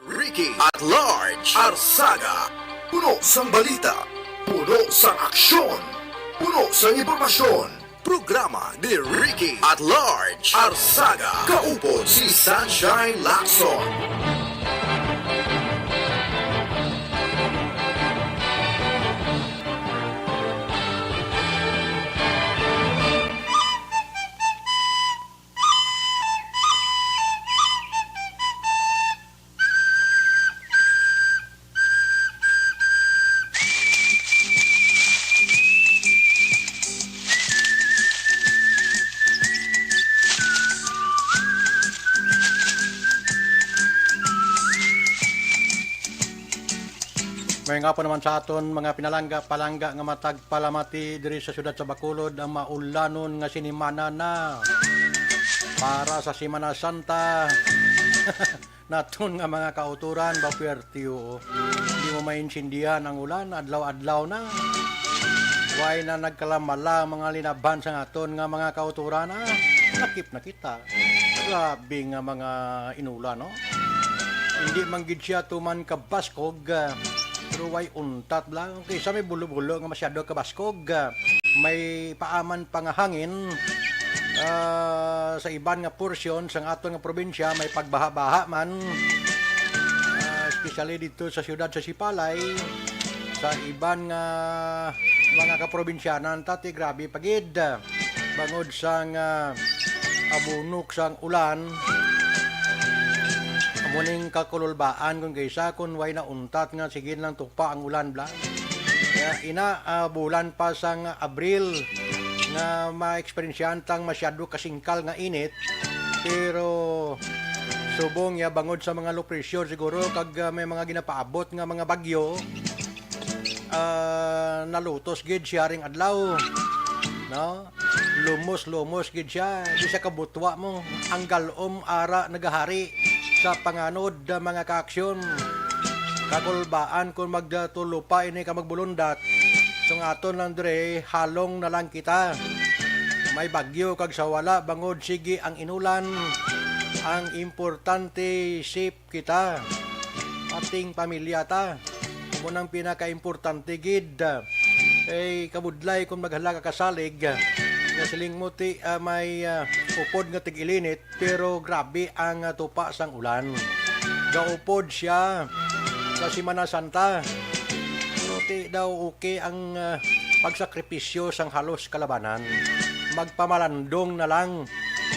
Ricky at Large Arsaga. Puno sang balita, puno sang aksyon, puno sang impormasyon. Programa ni Ricky at Large Arsaga. Kaupod si Sunshine Lacson. May nga po naman sa aton mga palangga nga matag palamati diri sa syudad sa Bacolod ang maulanon nga sinimana na para sa Semana Santa. Naton nga mga kauturan bapwertiyo. Hindi mo maintindihan ang ulan adlaw-adlaw na. Way na nagkalamala mga linaban sa aton nga mga kauturan na. Nakip na kita. Grabe nga mga inulan no. Hindi man gid siya tuman kabaskog. Pero way untat lang. Kaysa may bulo-bulo nga masyado kabaskog. May paaman pa nga hangin. Sa iban nga porsyon sa aton nga probinsya may pagbaha-baha man. Especially dito sa siyudad sa Sipalay. Sa iban nga mga kaprobinsyanan tati grabe pagid. Bangod sang abunok sang ulan. Muning kakululbaan kung kaysa kung way na untat nga sige lang tukpa ang ulan bla. Kaya bulan pa sang Abril nga ma-experiensyan tang masyado kasingkal nga init pero subong ya bangod sa mga low pressure siguro kag may mga ginapaabot nga mga bagyo nalutos gid siya ring adlaw no lumos gid siya di siya kabutwa mo ang galom ara nagahari sa panganod mga kaaksyon kakulbaan kung magtulo pa ini ka magbulundat so aton lang dire halong na lang kita may bagyo kag sa wala bangod sige ang inulan ang importante safe kita ating pamilya ta munang pinaka-importante gid kabudlay kung maghala ka kasalig nga siling mo ti may upod nga tig-ilinit pero grabe ang tupa sang ulan. Gaupod siya sa Semana Santa. Pero ti daw okay ang pagsakripisyo sang halos kalabanan. Magpamalandong na lang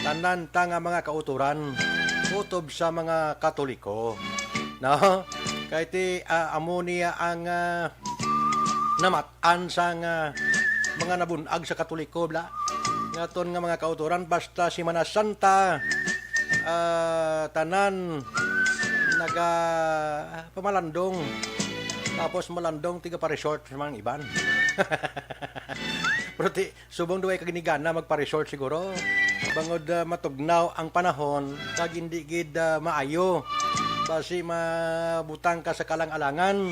tanan ta nga mga kauturan utob sa mga Katoliko. No? Kaya ti ammonia ang namatan sang mga nabunag sa Katoliko bla. Ngaton nga mga kauturan basta Semana Santa tanan naga pamalandong tapos malandong tiga pa-resort sa mga iban. Pero subong duway kaginigana magpa-resort siguro bangod matugnaw ang panahon kag hindi gid maayo basi mabutang ka sa kalang-alangan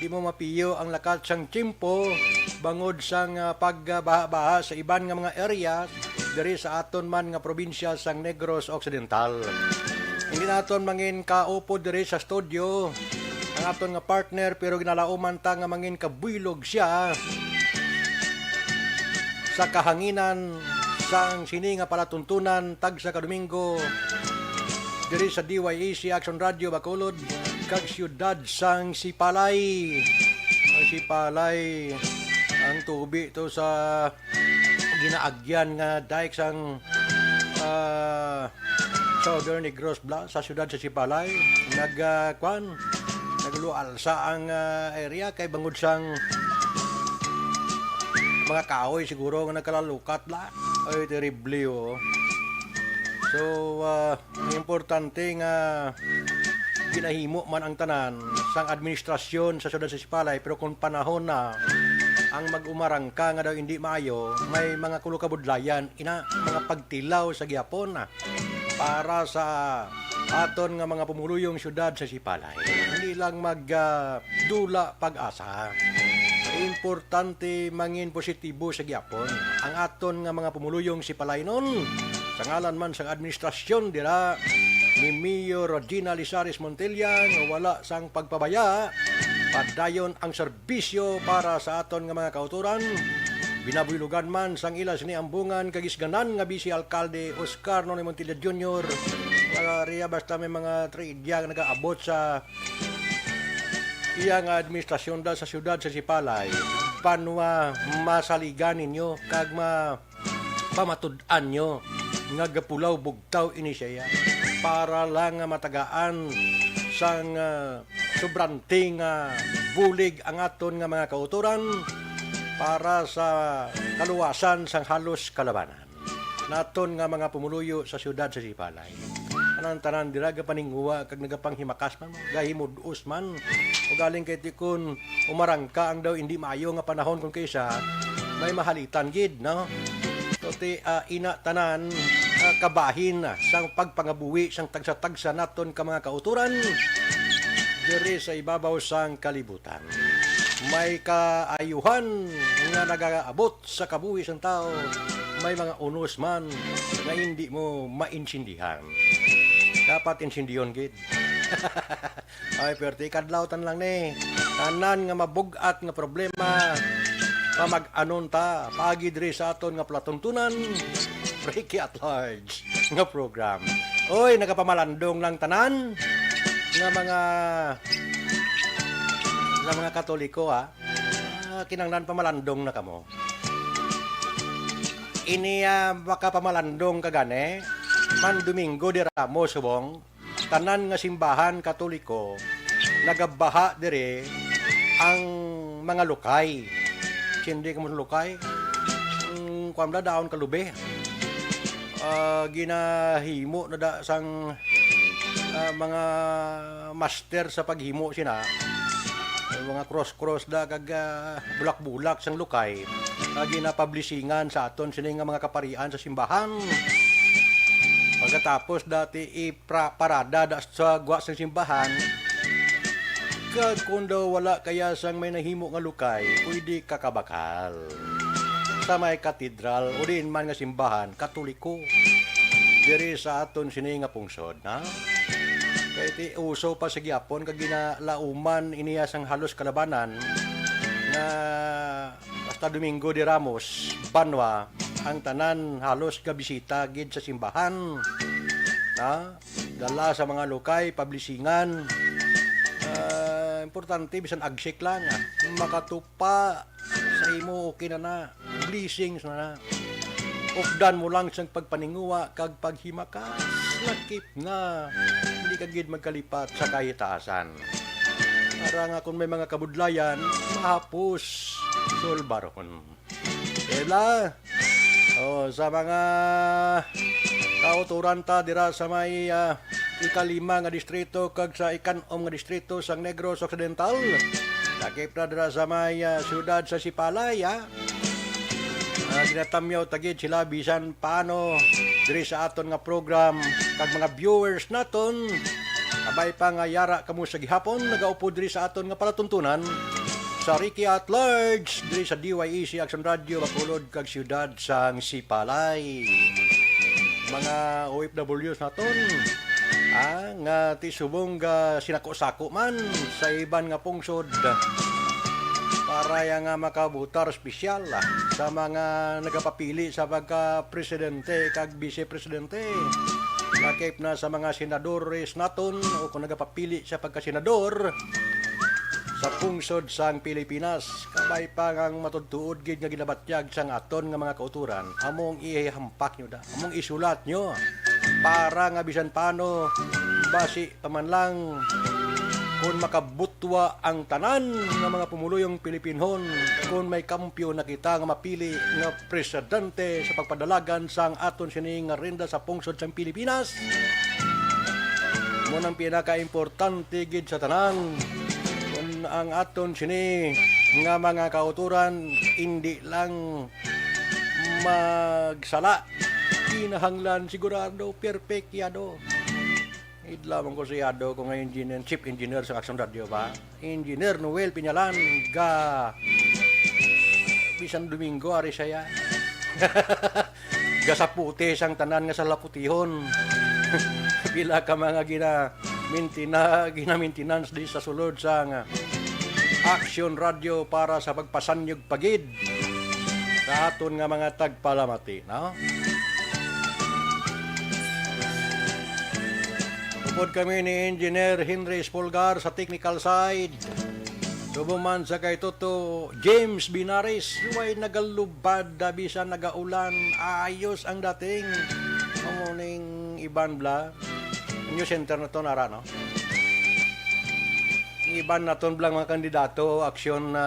di mo mapiyo ang lakat sang tiyempo bangod sang pagbaha-baha sa iban nga mga area diri sa aton man nga probinsya sang Negros Occidental. Hindi naton mangin kaupo diri sa studio ang aton nga partner pero ginalauman ta nga mangin kabuylog siya sa kahanginan sang sini nga palatuntunan tag sa kadomingo diri sa DYAC Action Radio Bacolod kag siyudad sang Sipalay. Ang Sipalay ang tubi to sa ginaagyan nga daik sang Southern Negros Bla sa siyudad sa Sipalay naglual sa ang area kay bangod sang mga kahoy siguro nga nagkalalukat la ay terrible oh. So importante nga ginahimo man ang tanan sang administrasyon sa siyudad sa Sipalay pero kung panahon na ang mag-umarang ka nga daw hindi maayo may mga kulukabudlayan ina mga pagtilaw sa gihapon para sa aton nga mga pumuluyong siyudad sa Sipalay hindi lang magdula pag-asa importante mangin positibo sa gihapon ang aton nga mga pumuluyong Sipalay nun sa ngalan man sa administrasyon dira ni Mayor Regina Lizares Montilla nga wala sang pagpabaya padayon ang serbisyo para sa aton nga mga kauturan. Binabuylugan man sang ila sini ambungan kagisganan nga Vice Alkalde Oscar Nonoy Montilla Jr. Riya basta may mga traidya nga nagaabot sa iya nga administrasyon da sa siyudad sa Sipalay. Panwa masaligan ninyo kag pamatud-an nyo nga gapulaw bugtaw ini siya para lang matagaan sang sobranting bulig ang aton nga mga kauturan para sa kaluwasan sang halos kalabanan naton nga mga pumuluyo sa siyudad sa Sipalay. Tanan dira gapaninghuwa kag nagapanghimakas man gahimud-us man o galing kay tikon umarangka ang daw hindi maayo nga panahon kung kaysa may mahalitan gid no. Tote ina tanan kabahin sang pagpangabuhi sang tagsa-tagsa naton ka mga kauturan diri sa ibabaw sang kalibutan. May kaayuhan nga nagaabot sa kabuhi sang tao, may mga unos man na hindi mo mainsindihan. Dapat insindiyon gid. Ay perti kadlawtan lang ni. Tanan nga mabugat nga problema pamag-anon ta paagi diri sa aton nga platuntunan Ricky at Large nga program. Oy, nagapamalandong lang tanan nga mga Katoliko kinanglan pamalandong na kamo. Ini baka pamalandong kagane man Domingo de Ramos subong tanan nga simbahan Katoliko nagabaha dire ang mga lukay. Hindi ka mo lukay. Kuamda daon kalube. Ginahimo na da sang mga master sa paghimo sina. Mga cross da kag bulak-bulak sang lukay. Ginapublishingan sa aton sini nga mga kaparian sa simbahan. Pagkatapos dati iparada da sa gwa sang simbahan. Kag kung daw wala kaya sang may nahimo nga lukay, pwede kakabakal. Sa may katedral, o din man nga simbahan, Katoliko. Diri sa aton sini nga pungsod, na? Kaya iti uso pa sa gyapon, kag ginalauman iniya sang halos kalabanan, na basta Domingo de Ramos, banwa, ang tanan halos gabisita gid sa simbahan. Na? Dala sa mga lukay, publishingan, importante bisan agsik lang makatupa sa imo okay na blessings na ufdan mo lang sang pagpaninguwa kag paghimakas lakip na hindi ka gid magkalipat sa kahitaasan para nga kung may mga kabudlayan mahapos sulbaron kaya sa mga kauturan ta dira sa may ikalima nga distrito kag sa ikanom nga distrito sang Negros Occidental. Lakip na dira sa may siyudad sa Sipalay. Ginatamyaw tagid sila bisan paano diri sa aton nga program kag mga viewers naton. Abay pa nga yara kamo sa gihapon nagaupo diri sa aton nga palatuntunan sa Ricky at Large diri sa DYEC Action Radio Bacolod kag siyudad sang Sipalay. Mga OFWs naton nga tisubong sinako-sako man sa iban nga pungsod para nga makabutar espesyal sa mga nagapapili sa pagka-presidente kag vice-presidente. Lakip na sa mga senadores naton o kung nagapapili sa pagka-senador sa pungsod sang Pilipinas. Kabay pa ngang matudtuod gid nga ginabatyag sang aton nga mga kauturan. Among ihampak nyo da, among isulat nyo para nga bisan paano basi paman lang kung makabutwa ang tanan ng mga pumuluyong Pilipinhon kung may kampyo na kita nga mapili nga presidente sa pagpadalagan sang aton sini nga rinda sa pungsod sang Pilipinas. Munang pinaka-importante gid sa tanan kung ang aton sini nga mga kauturan hindi lang magsala kinahanglan sigurado perfect yado. Idlamang ko si Yado ko ngayon chief engineer sa Action Radio ba? Engineer Noel Pinyalan ga bisan Domingo ari saya. Ga sa puti sang tanan nga sa laputihon. pila ka mga gina-maintenance di sa sulod sa Action Radio para sa pagpasanyog pagid sa aton nga mga tagpalamati, no? Tupod kami ni Engineer Henry Espolgar sa technical side. Subong man sa kay Toto James Binares, huway nagalubad, bisa nagaulan, ayos ang dating. Morning Iban Bla. New center na to nara, no? Iban na ton blang mga kandidato, aksyon na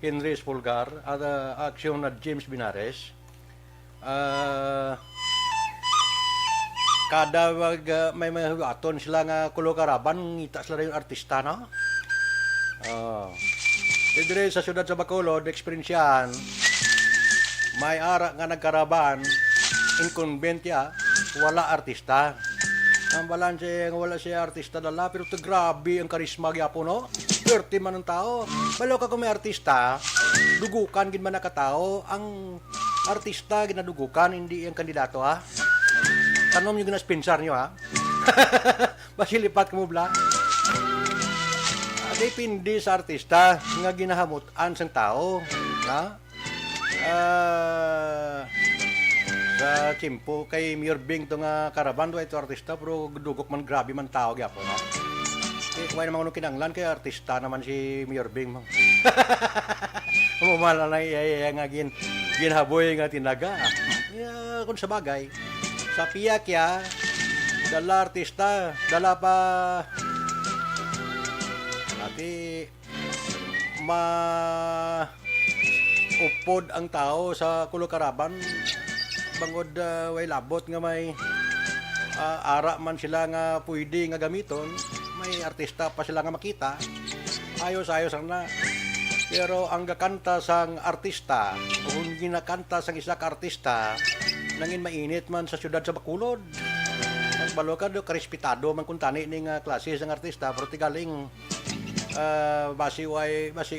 Henry Espolgar at aksyon na James Binares. Kada may mga hugaton sila nga kulokaraban, ngita sila yung artista, no? Dire sa syudad sa Bacolod, experience yan, may ara nga nagkaraban, inconvenient ya, wala artista. Ang balanse nga wala siya artista dala, pero to grabe ang karisma gyapon, no? Swerte man ng tao. Balo ka kung may artista, dugukan gid man nakatao, ang artista ginadugukan, hindi ang kandidato, ha? Tanom yung ginaspensar nyo, ha? Basilipat ka mo, bla? Depende sa artista nga ginahamutan sang tao, ha? Sa Chimpo kay Mayor Bing to nga karaban do ito artista pero dugok man grabe man tao gyapon, ha? Kumain naman ko kinanglan kay artista naman si Mayor Bing mo. Umala na nga ginhaboy nga tinaga. Kung sa bagay, sa piyak ya, dala artista, dala pa ati upod ang tao sa kulokaraban bangod way labot nga may ara man sila nga pwede nga gamiton, may artista pa sila nga makita, ayos-ayos na. Pero ang gakanta sang artista o kung ginakanta sang isa ka artista nangin mainit man sa syudad sa Bacolod, nagbalo ka do karespetado man kung tani ning klase sang artista pero tigaling basi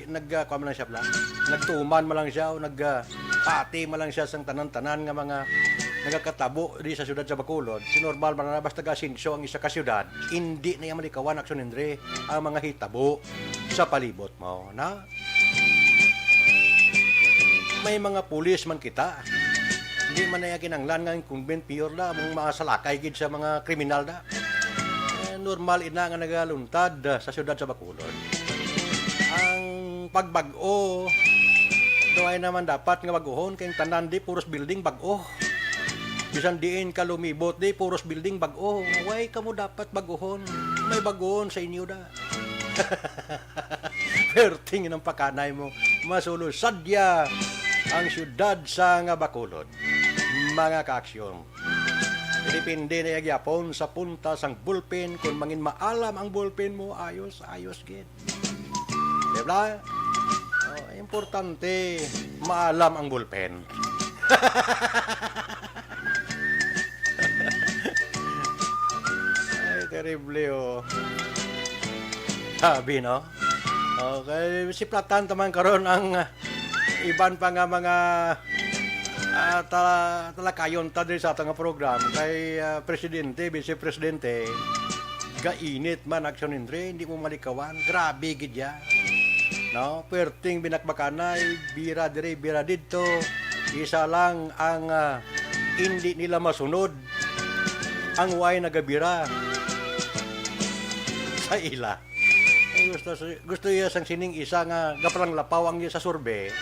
nagkuha man lang siya bla, nagtuman man lang siya o nagpati man lang siya sang tanan-tanan nga mga nagakatabo di sa syudad sa Bacolod. Sinormal man na basta gasinso ang isa ka syudad, hindi na yung malikawan aksyon Andre ang mga hitabo sa palibot mo, na may mga pulis man kita, hindi man na kinanglan nga incumbent mayor da mong mga salakay gid sa mga kriminal da. Normal ina nga nagaluntad sa syudad sa Bacolod. Ang pagbag-o doay naman dapat nga baguhon kay tanan di puros building bag-o. Bisan diin ka lumibot di puros building bag-o. Way kamo dapat baguhon. May baguhon sa inyo da. Perting ng pakanay mo masulo sadya ang syudad sa nga Bacolod. Mga kaaksyon, depende na yagyapon sa punta sang bullpen. Kung mangin maalam ang bullpen mo, ayos gid. Diba? Importante, maalam ang bullpen. Ay, terrible, oh. Sabi, no? Okay, si Platan taman karon ang iban pa nga mga talakayon ta din sa atong program kay presidente, vice-presidente gainit man aksyon hindi mo malikawan, grabe gid ya, no? Perting binakbakanay, bira dire bira dito, isa lang ang hindi nila masunod ang way nagabira sa ila. Gusto iya sang sining isa nga gaprang lapaw ang iya sa survey,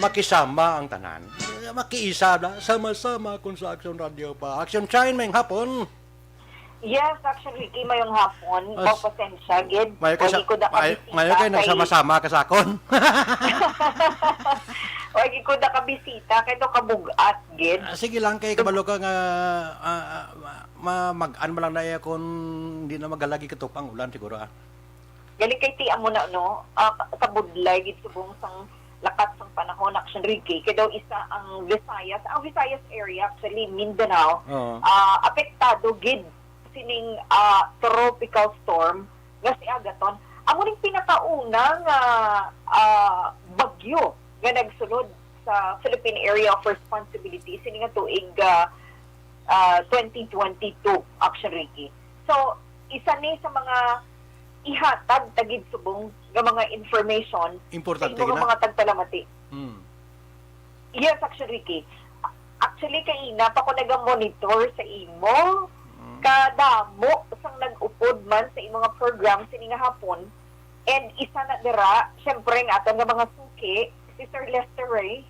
makisama ang tanan, makiisa na, sama-sama kung sa Action Radio pa. Action Shine, may hapon. Yes, actually, Ricky, mayong hapon. Pasensya, gid. Mayo kayo nagsama-sama ka sa akon. Wagi ko da kabisita, kay to kabugat, gid. Sige lang, kay kabalo ka nga mag-an mo lang na iya kung hindi na magalagi katupang ulan siguro. Galing kay tiya mo na, no? Kabudlay, gid subong sang lakat sang panahon, Action Ricky. Kaya daw isa ang Visayas area, actually Mindanao, apektado gid sining tropical storm nga si Agaton. Amo ning pinakaunang bagyo nga nagsunod sa Philippine Area of Responsibility sining nga tuig 2022 actually. So isa ni sa mga ihatag tagid subong nga mga information Importante sa mga tagpalamati. Mm. Yes, actually, Ricky. Actually, kaina pa ko naga-monitor sa imo. Kadamo sang nag-upod man sa imong mga program sini nga hapon. And isa na dira, syempre nga ato nga mga suki, si Sir Lester Ray.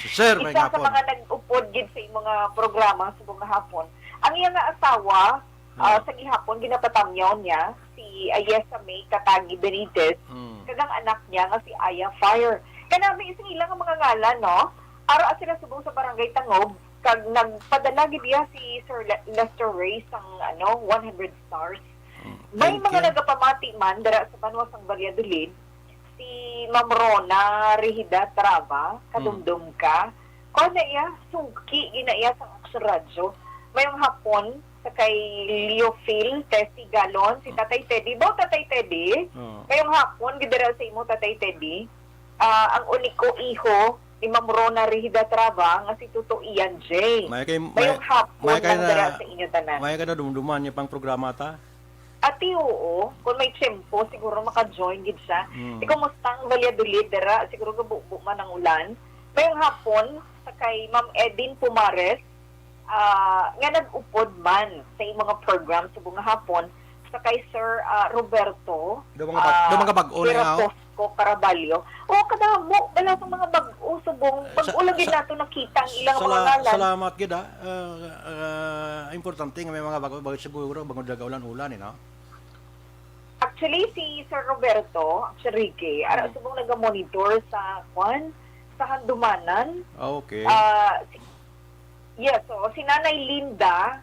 Sir, may isa sa hapon. mga nag-upod gid sa imong mga programa sa mga hapon. Ang iya nga asawa, sa gihapon, ginapatamyaw niya, si Ayesa May Katagi Benitez, kagang anak niya nga si Aya Fire. Kanami isang ilang mga ngalan, no? Ara sila subong sa barangay Tangog, kag nagpadala gid niya si Sir Lester Ray sang 100 stars. May Thank mga you. nagapamati man dara sa Banwa sang Valladolid, si Ma'am Rona Rehida Trava, kadumdum ka. Kung na iya, sungki ginaiya sa Radyo. Mayong hapon, sa kay Leo Phil, Tessie Galon, si Tatay Teddy. Bo, Tatay Teddy, mayong hapon, gidara sa imo, Tatay Teddy, ang uniko iho, ni Ma'am Rona Rehida Trava, nga si Tuto Ian J. Mayong hapon, lang dara sa inyo tanan. May ka na dumduman niya pang programa ta? Ati oo, kung may tiyempo, siguro maka-join gid siya. Kumusta ang Valladolid, dara, siguro gabubo man ang ulan. Mayong hapon, sa kay Ma'am Edin Pumares, nga nag-upod man sa mga program sa bunga hapon, sa kay Sir Roberto, Do mga bag-o na nga. Piraposco Caraballo. O, kadamo, wala sa mga bag-o, subong, bag-o lang din nato nakita ang ilang mga ngalan. Salamat gid importante nga may mga bago siguro bangod daga ulan-ulan no. Actually, si Sir Roberto, Sir Ricky, subong nag-monitor sa Handumanan. Okay. Yes, so si Nanay Linda,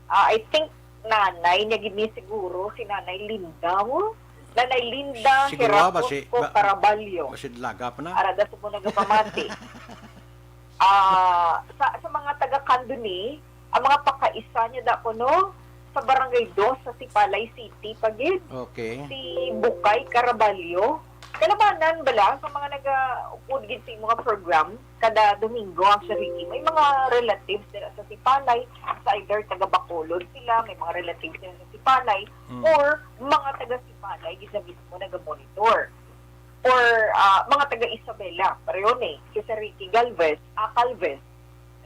I think nanay niya gini siguro, si Nanay Linda mo. Nanay Linda Siguro ba Hirapusco Caraballo. Kasi lagap na. Arada sa muna nagpamati. Sa mga taga-Kanduni, ang mga pakaisa niya da ko, no? Sa Barangay 2 sa Sipalay City, pagid. Okay. Si Bukay Caraballo. Kalabanan bala sa mga nag-upod gid sa mga program kada Domingo ang Ricky. May mga relatives nila sa Sipalay, sa either taga Bacolod sila, may mga relatives nila sa Sipalay, or mga taga Sipalay gid na mismo nag-monitor. Or mga taga Isabela, pareho ni si Sir Ricky Calves,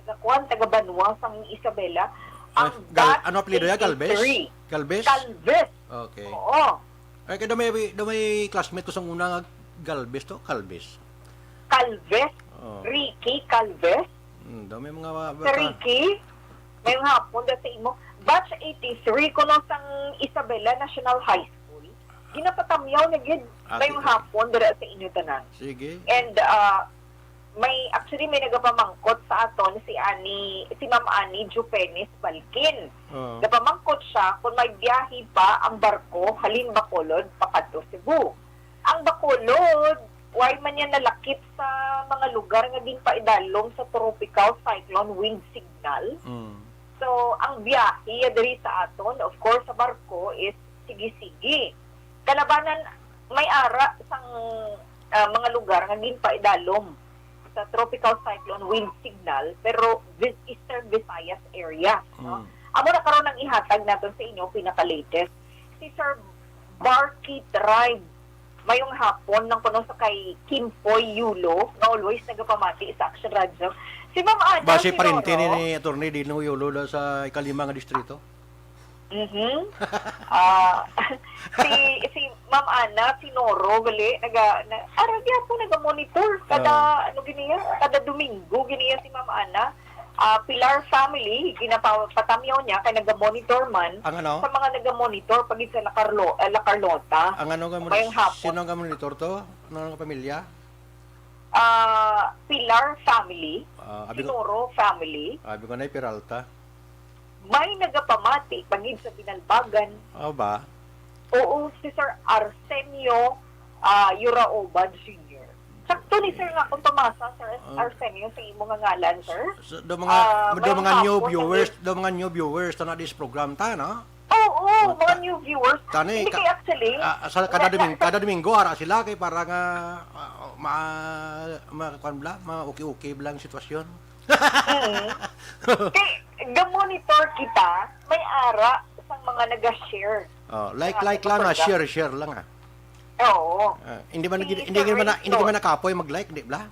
taga Banwa sang Isabela. Ang ano apelyido ya? Calves? 83. Calves? Calves. Okay. Oo. Ay kaya may classmate ko sa una nga Galvez to, Calves. Calves. Oh. Ricky Calves. May mga Sa Ricky, may hapon sa imo. Batch 83, kuno sang Isabela National High School. Ginapatamyaw na gid. May hapon dira sa inyo tanan. Sige. And may nagapamangkot sa aton si Ma'am Ani Jupenis Balkin. Napamangkot siya kung may biyahe pa ang barko halin Bacolod pakadto Cebu. Ang Bacolod, why man yan nalakip sa mga lugar nga din paidalom sa tropical cyclone wind signal. So, ang biyahe diri sa aton, of course, sa barko is sige-sige. Kalabanan, may ara sang mga lugar nga din paidalom sa tropical cyclone wind signal, pero Eastern Visayas area. No? Amo na karon ang ihatag natin sa inyo, pinaka-latest. Si Sir Barky Tribe, mayong hapon ng puno sa kay Kimpoy Yulo, na always nagapamati sa Action Radio. Si Ma'am Ana Base parente ni Atty. Dino Yulo sa ikalima nga distrito. Si Ma'am Ana Sinoro gali aragya po naga-monitor kada kada Domingo giniya si Ma'am Ana. Pilar family ginapatamyaw niya kay naga-monitor man sa mga naga-monitor pag sa La Carlota. Ang ano nga sino nga monitor to? Ano nga pamilya? Pilar family, Sinoro family. Abi ko na Peralta. May nagapamati pagid sa Binalbagan. Ba? Oo, si Sir Arsenio Yuraobad Sr. Sakto ni Sir nga kung tumasa, Sir Arsenio, sa imo nga ngalan, Sir. Do mga new viewers na this program ta, no? Oo, mga new viewers. Hindi kay actually. Kada Domingo ara sila kay para nga okay lang sitwasyon. Kay ga-monitor kita, may ara sa mga nag-share. Like lang share lang Oo. Hindi man Si hindi Sir man Ray hindi man nakapoy mag-like, di ba?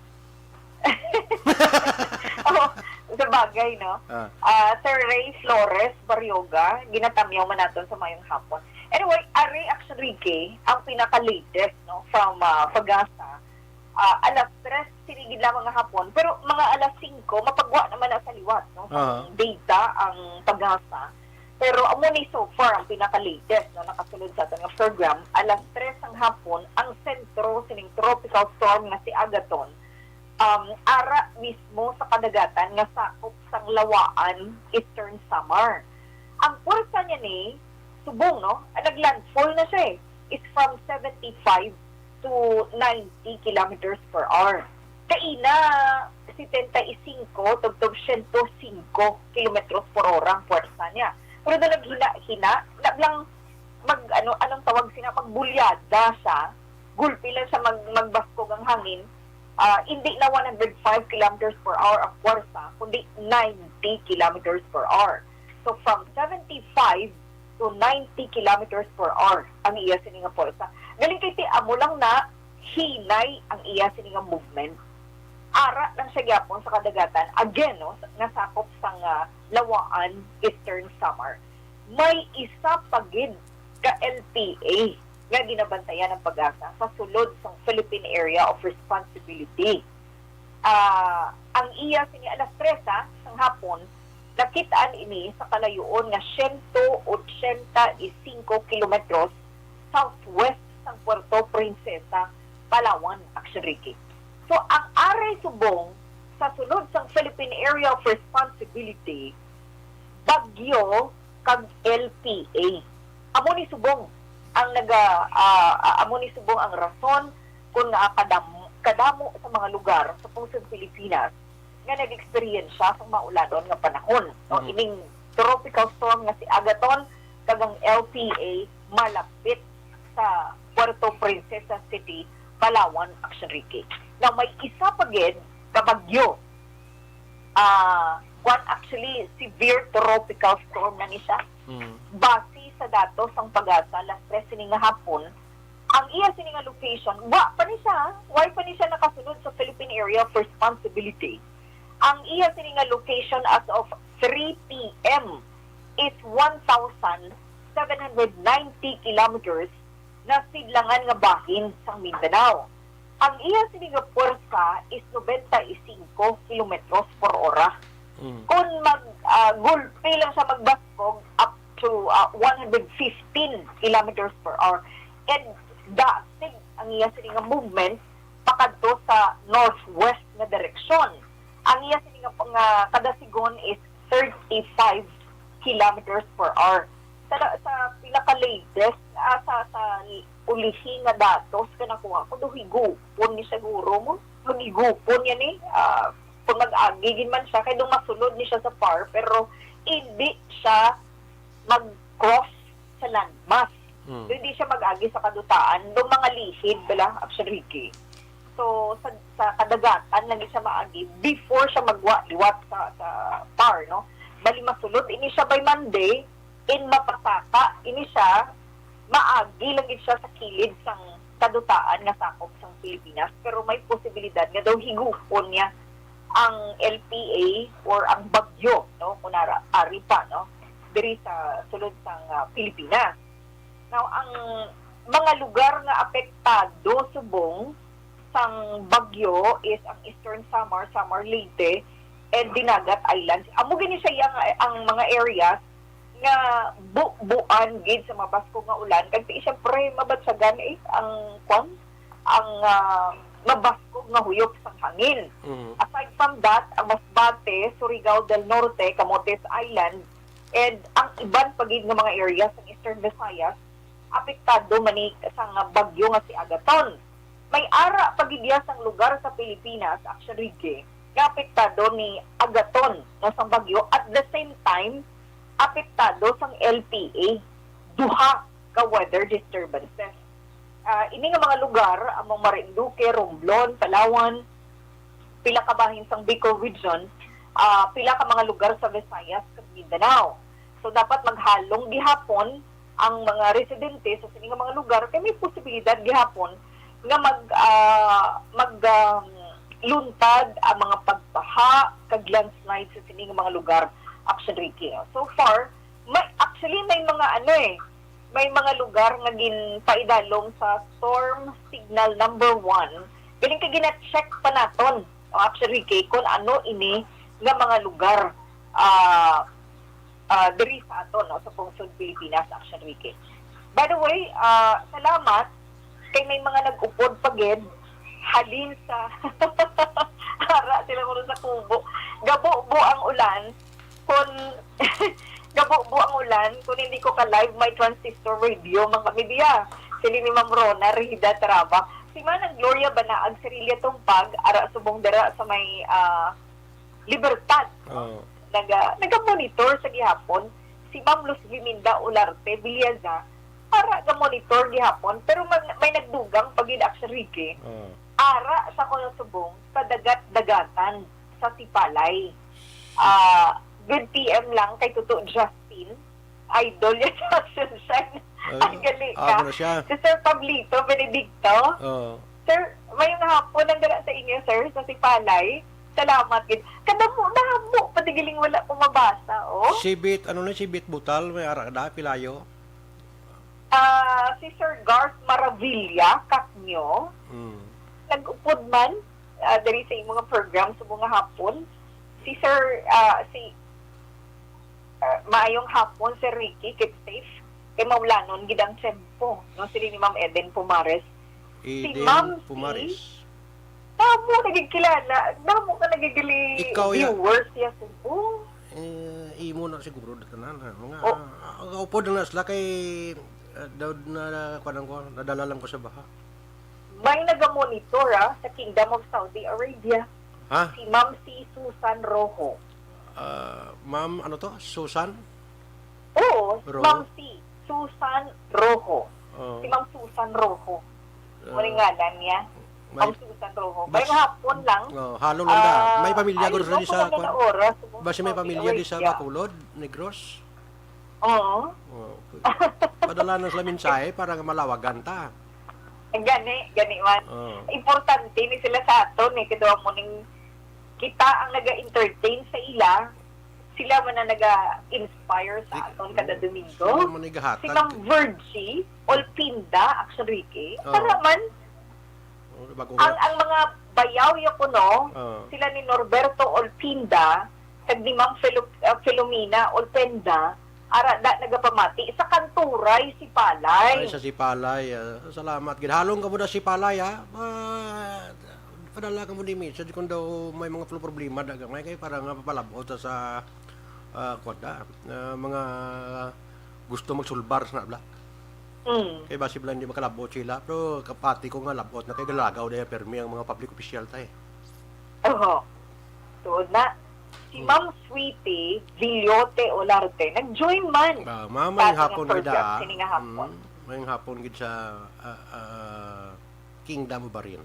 Sa bagay, no? Sir Ray Flores Baryoga, ginatamyaw man natin sa mayong hapon. Anyway, Ari Ricky, ang pinaka-latest, no, from Pagasa, alas 3, sinigid lamang nga hapon, pero mga alas 5, mapagwa naman na sa liwat, no? Ang data, ang Pagasa. Pero amo ni so far, ang pinaka-latest, no, nakasunod sa ating program, alas 3 ng hapon, ang sentro sining tropical storm na si Agaton, ara mismo sa kadagatan nga sakop sang Lawaan, Eastern Samar. Ang pwersa niya ni subong, no? Naglandfall na siya is from 75 to 90 kilometers per hour. Kaina 75 tugtog 105 kilometros per hora ang pwersa niya. Pero na naghina-hina, naglang anong tawag sina, magbulyada siya, gulpi lang siya magbaskog ang hangin. Hindi na 105 kilometers per hour ang pwersa, kundi 90 kilometers per hour. So from 75 to 90 kilometers per hour ang iya sininga pwersa. Galing kay amo lang na hinay ang iya sininga movement. Ara lang siya gyapon sa kadagatan. Again, no, nasakop sang Lawaan, Eastern Samar. May isa pagid ka LPA nga ginabantayan ng Pag-asa sa sulod sa Philippine Area of Responsibility. Ang iya sini alas 3 sang hapon, nakitaan ini sa kalayuon nga 185 kilometros southwest sang Puerto Princesa, Palawan, Action-Ricky. So, ang aray subong sa sulod sang Philippine Area of Responsibility, Bagyo kag LPA. Amo ni subong ang amo ni subong ang rason kung kadamo sa mga lugar sa pusod Pilipinas nga nag-experience siya sa mauladon nga panahon. So, ining tropical storm nga si Agaton kagang LPA malapit sa Puerto Princesa City, Palawan, Action-Ricky. Now, may isa pa gid ka bagyo. One actually severe tropical storm na ni siya. Base sa datos ang Pag-asa, alas 3 sining nga hapon, ang iya sining nga location, why pa ni siya nakasunod sa Philippine Area of Responsibility. Ang iya sining nga location as of 3 p.m. is 1,790 kilometers na sidlangan nga bahin sa Mindanao. Ang iya sining nga pwersa is 95 kilometros per hora. Kung gulpi lang siya magbaskog up to 115 kilometers per hour. And daig ang iya sining nga movement pakadto sa northwest na direksyon. Ang iya sining nga kadasigon is 35 kilometers per hour. Sa pinaka-latest, sa ulihi nga datos ka nakuha ko, duhigupon ni siguro mo. Duhigupon yan kung mag-agigin man siya, kaya masulod ni siya sa par, pero hindi siya mag-cross sa landmass. So, hindi siya mag-agi sa kadutaan. Doon mga lihid, Action-Ricky. So, sa kadagatan, lang siya maagi before siya magwa-liwat sa par, no? Bali masulod, ini siya by Monday, in mapasaka, ini siya, maagi lang siya sa kilid sang kadutaan nga sakop sang Pilipinas, pero may posibilidad nga daw higupon niya ang LPA or ang bagyo, no, kunara ari pa, no, diri sa sulod sang Pilipinas. Now, ang mga lugar nga apektado subong sang bagyo is ang Eastern Samar, Samar Leyte, and Dinagat Islands. Amo gini siya ang mga areas nga buan gid sa mabasko nga ulan kag siyempre mabatsagan ang mabaskog nga huyop sang hangin. Aside from that, ang Masbate, Surigao del Norte, Camotes Island, and ang iban pagid nga mga areas ng Eastern Visayas, apektado manik sang bagyo nga si Agaton. May ara pagidya sang lugar sa Pilipinas, Action-Ricky, nga apektado ni Agaton na sang bagyo at the same time apektado sang LPA, duha ka weather disturbances. Ini nga mga lugar, among Marinduque, Romblon, Palawan, pila kabahin sang Bicol Region, pila ka mga lugar sa Visayas ug Mindanao. So dapat maghalong gihapon ang mga residente sa sining mga lugar kay may posibilidad gihapon nga luntad ang mga pagbaha kag landslide sa sining mga lugar, Action Ricky. So far, may mga lugar nga ginpaidalom sa storm signal number 1. Galing ka gina-check pa naton, Action Ricky, kung ano ini nga mga lugar diri sa aton, sa Pungsod Pilipinas, Action Ricky. By the way, salamat kay may mga nag-upod pagid halin sa ara sila ko sa kubo. Gabo-bo ang ulan kung gabo-bo ang ulan kung hindi ko ka-live my transistor radio mga kamidiya. Sili ni Ma'am Rona Rida Taraba. Si Manang Gloria Banaag Sarilia Tumpag ara subong dara sa may Libertad. Naga-monitor sa gihapon si Ma'am Luz Liminda Olarte Villalza para ga-monitor gihapon pero may nagdugang pagid Action Ricky. Ara sa Kunosubong sa dagat-dagatan sa Tipalay. Good PM lang kay Tuto Justin. Idol yan sa Sunshine. Ay, gali ka. Si Sir Pablito Benedicto. Sir, may hapon ang dala sa inyo, sir, sa Tipalay. Salamat. Kadamo, patigiling wala pumabasa, oh. Si Bit Butal, may ara pilayo. Si Sir Garth Maravilla, Kaknyo. Nag-upod man dari sa mga program sa mga hapon. Si Sir, maayong hapon, Sir Ricky, keep safe. Kay Maulanon, gidang sempo. No, sila ni Ma'am Eden Pumares. Si Ma'am Pumares. Namo nagigilala. Namo ka nagigili viewers ya Cebu. Imo na siguro tanan mga upod na sila kay daw na kanang ko nadala lang ko sa baha. May naga-monitor sa Kingdom of Saudi Arabia. Ha? Si Ma'am si Susan Rojo. Ma'am, ano to? Susan? Oo, Rojo? Ma'am si Susan Rojo. Si Ma'am Susan Rojo. Maringalan niya. Ma'am Susan Rojo. Kaya hapon lang. Halong lang da. May pamilya ko rin sa oras. Basta may pamilya di sa Bacolod, Negros. Oo. Padala na sila mensahe para malawagan ta. Gani man. Importante ni sila sa aton kada mo ning kita ang naga-entertain sa ila, sila man na naga-inspire sa aton kada Domingo. Si Ma'am Virgie Olpinda, Action Ricky. Para man ang mga bayaw ya kuno, sila ni Norberto Olpinda, kag ni Ma'am Filomena Olpenda, ara nagapamati sa Kanturay si Palay. Ay, sa si Palay. Salamat. Ginhalong ka mo na si Palay, ha? Padala ka mo ni message kung daw may mga problema dagamay kay para nga papalabot sa koda. Mga gusto magsulbar na bla. Kay basi bala hindi makalabot sila. Pero kapati ko nga labot na kay galagaw na permi ang mga public official tayo. Oo. Tuod na. Si Ma'am Sweetie Villote Olarte nag-join man. May hapon gid hapon. May hapon gid sa Kingdom ba rin.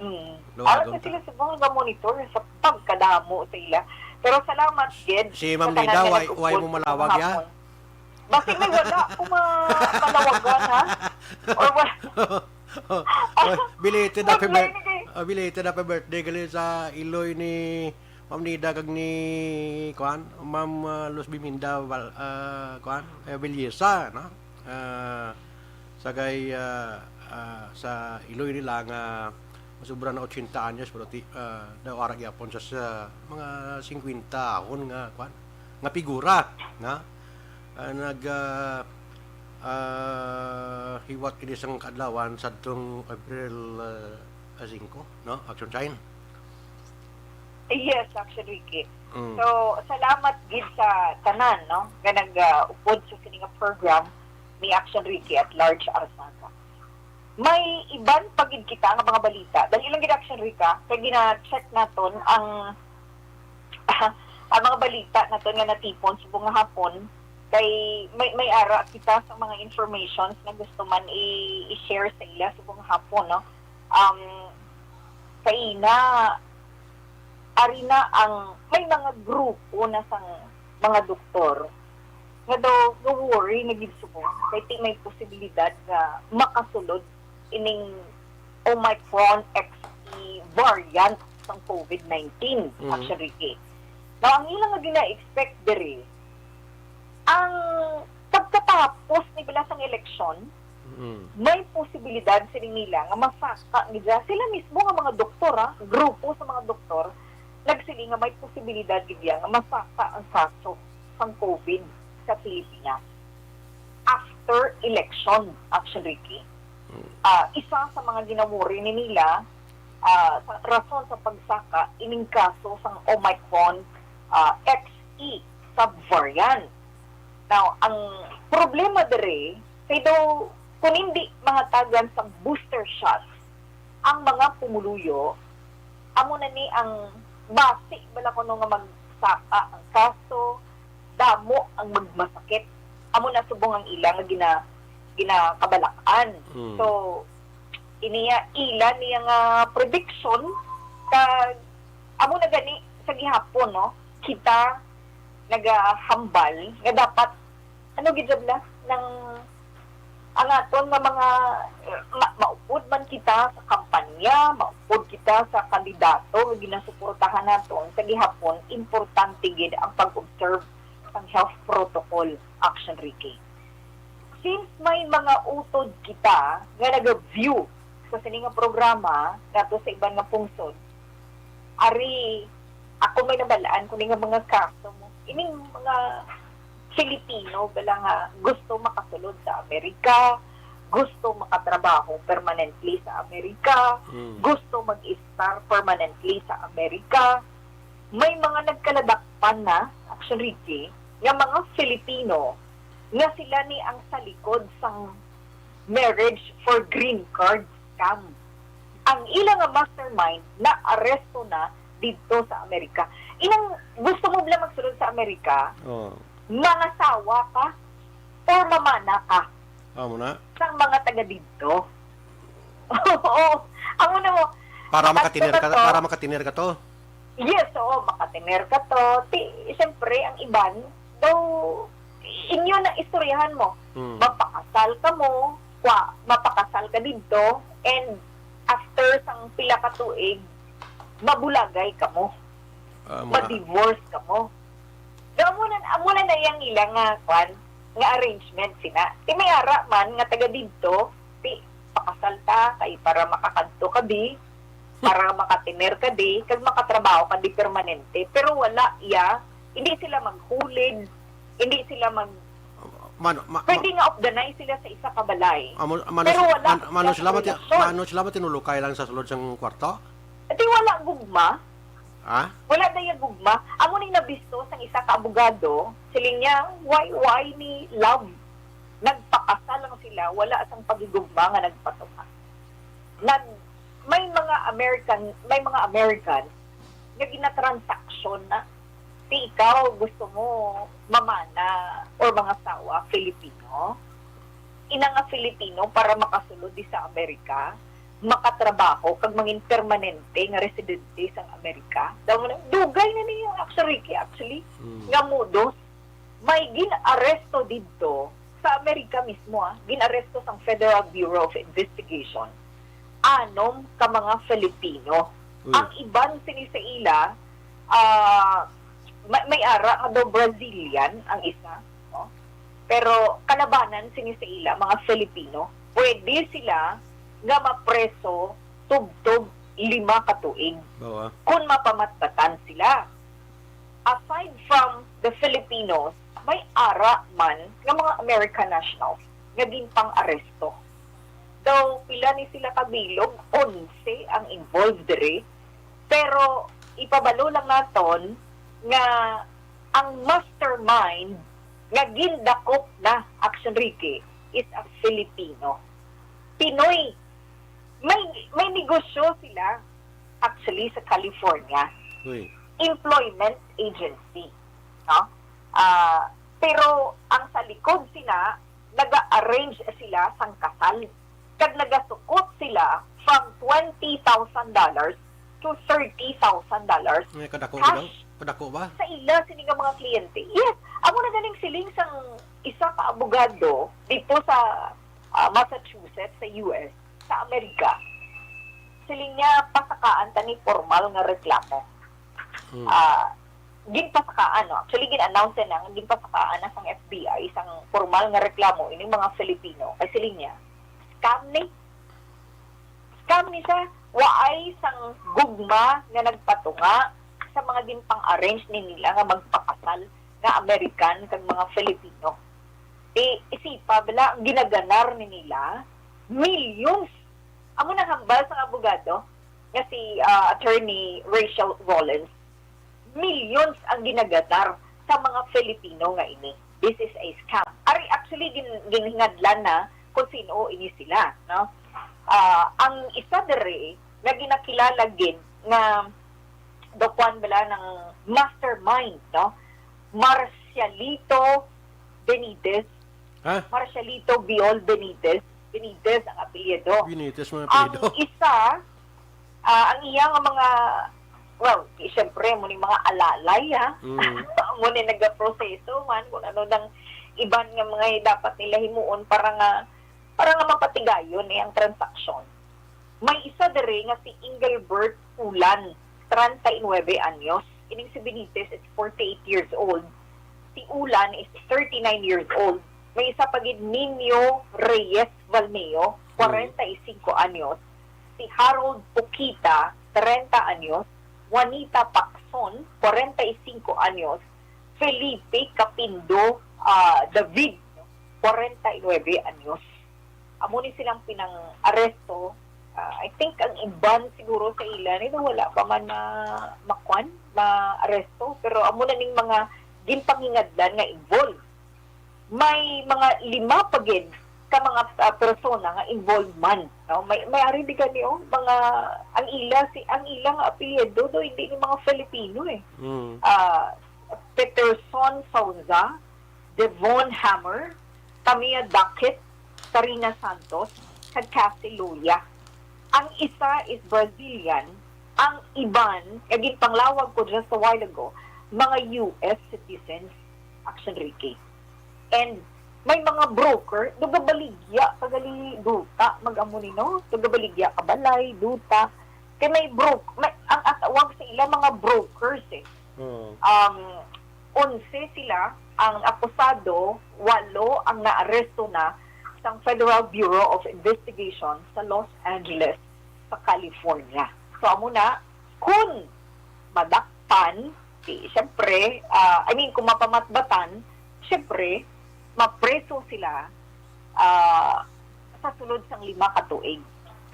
Aron sila sa mga monitor sa pagkadamo sa ila. Pero salamat gid. Si Ma'am Lida way mo malawag ya. Bakit may wala ko malawagan ha? Or what? Belated happy birthday gali sa Iloy ni Ma'am Nida kag ni Ma'am Luz Biminda Belleza, no? Sagay sa Iloy nila nga sobra na 80 anyos pero daw ara gyapon sa mga 50 taon nga figura, na hiwat kini sang kadlawan sadtong April 5, no? Action sign. Yes, actually, Ricky. So, salamat gid sa tanan, no? Nga nag-upod sa sining program ni Action Ricky at Large Arsaga. May iban pagid kita nga mga balita. Dahil ilang gid Action Rica, kaya gina-check naton ang mga balita naton nga natipon sa bunga hapon. Kay may ara kita sa mga informations na gusto man i-share sa ila sa bunga hapon, no? Kay na ari na ang may mga grupo na sang mga doktor nga daw worry na gid sumo kay ti may posibilidad nga makasulod ining Omicron XE variant ng COVID-19 actually. Now, ang ilang nga gina-expect diri ang pagkatapos ni bilas ang eleksyon, may posibilidad sila nila nga masaka nila sila mismo nga mga doktor, grupo sa mga doktor nagsili nga may posibilidad gid nga masaka ang kaso ng COVID sa Pilipinas after election actually. Isa sa mga ginamuri ni nila sa rason sa pagsaka ining kaso sang Omicron XE subvariant. Now, ang problema dere kay daw kung hindi mga tagan sa booster shots ang mga pumuluyo, amo na ni ang base bala kuno nga magsaka ang kaso, damo ang magmasakit. Amo na subong ang ilang nga ginakabalakan. So, iniya ila niya nga prediction kag amo na gani sa gihapon no, kita nagahambal nga dapat ano gid na ng ang aton nga mga maupod man kita sa kampanya, maupod kita sa kandidato nga ginasuportahan naton sa gihapon, importante gid ang pag-observe ng health protocol action Ricky. Since may mga utod kita nga nag-view sa sining nga programa nato sa ibang nga pungsod, ari ako may nabalaan kung nga mga kaso mo ining mga Filipino bala nga gusto makasulod sa Amerika, gusto makatrabaho permanently sa Amerika, gusto mag-star permanently sa Amerika. May mga nagkaladakpan na, actually, nga mga Filipino nga sila ni ang sa likod sang marriage for green card scam. Ang ilang nga mastermind na aresto na dito sa Amerika. Inang gusto mo bala magsulod sa Amerika, mangasawa ka o mamana ka. Amo na. Sang mga taga dito. Oo. Amo na mo. Para makatiner ka to. Yes, oo, makatiner ka to. Siyempre, ang iban, daw, inyo na istoryahan mo. Mapakasal ka mo, mapakasal ka dito, and after sang pila ka tuig, mabulagay ka mo. Ma-divorce ka mo. Amo na yang ilang nga arrangement sina. Ti may ara man nga taga dito, ti pakasal ta kay para makakadto ka di, para makatiner ka di, kag makatrabaho ka di permanente. Pero wala hindi sila maghulid, hindi sila pwede nga off the night sila sa isa ka balay. Pero wala. Mano sila tinulukay lang sa sulod sang kwarto? Ati wala gugma. Wala daya gugma. Amo ning nabisto sang isa ka abogado, siling niya, why ni love? Nagpakasal lang sila, wala sang pagigugma nga nagpatuka. May mga American nga ginatransaksyon na ti ikaw gusto mo mamana or mga sawa Filipino. Ina nga Filipino para makasulod di sa Amerika, makatrabaho kag mangin permanente nga residente sa Amerika. Dugay na niya actually nga modos may ginaresto dito sa Amerika mismo ginaresto sang Federal Bureau of Investigation anom ka mga Filipino. Ang iban sinisaila may ara nga daw Brazilian ang isa, no? Pero kalabanan sinisaila mga Filipino. Pwede sila nga mapreso tub-tub 5 ka tuig. Kung mapamatbatan sila. Aside from the Filipinos, may ara man nga mga American nationals nga din pang aresto. So, pila ni sila kabilog, 11 ang involved diri. Pero, ipabalo lang naton nga ang mastermind nga gindakop na Action Ricky is a Filipino. Pinoy. May negosyo sila actually sa California. Employment agency. No? Pero ang sa likod sila, nag-arrange sila sang kasal. Kag nagasukot sila from $20,000 to $30,000 May kadako Cash. daw? Kadako ba? sa ila sini nga mga kliyente. Yes, amo na ganing siling sang isa ka abogado dito sa Massachusetts sa US, sa Amerika. Siling niya pasakaan tani formal nga reklamo. Hmm. Ginpasakaan, no? Actually, gin-announce na nga ginpasakaan na sang FBI isang formal nga reklamo ining mga Filipino. Kay siling niya, scam ni sa waay sang gugma nga nagpatunga sa mga ginpang-arrange ni nila nga magpakasal nga American kag mga Filipino. Isipa bala ang ginaganar ni nila millions. Amo nang hambal sa abogado nga si attorney Rachel Rollins. Millions ang ginaganar sa mga Filipino nga ini. This is a scam. Ari actually ginhingadlan na kung sino ini sila, no? Ang isa dere nga ginakilala gin nga dokuan bala ng mastermind, no? Marcialito Benitez. Ha? Marcialito Biol Benitez. Benitez ang apelyido. Binitis mga Ang pedo. isa, ang iyang mga, well, siyempre, muna mga alalay, ha? Muna nag-proseso man, kung ano ng iban nga mga dapat nila himuon para nga mapatigayon ang transaksyon. May isa dere nga si Engelbert Ulan, 39 anyos. Ining si Benitez is 48 years old. Si Ulan is 39 years old. May isa pagid Nino Reyes Valmeo, 45 anyos. Si Harold Pukita, 30 anyos. Juanita Pacson, 45 anyos. Felipe Capindo David, 49 anyos. Amo ni silang pinang-aresto. I think ang iban siguro sa ilan, wala pa man na ma-aresto. Pero amo na ning mga ginpangingadlan nga involved. May mga 5 pagid ka mga persona nga involved man, no? May ari di kaniyo mga ang ila nga apelyido do hindi ni mga Filipino eh. Peterson Souza, Devon Hammer, Tamia Duckett, Sarina Santos, kag Cassie Loya. Ang isa is Brazilian, ang iban, kaging panglawag ko just a while ago, mga US citizens, Action Ricky. And may mga broker, dugabaligya, kagali duta, mag-amunino, dugabaligya, kabalay, duta. Kaya may ang atawag sa ila mga brokers eh. 11 sila ang akusado, 8 ang naaresto na sa Federal Bureau of Investigation sa Los Angeles, sa California. So, amo na, kung madakpan, siyempre, kung mapamatbatan, siyempre, mapreso sila sa sulod sang 5 ka tuig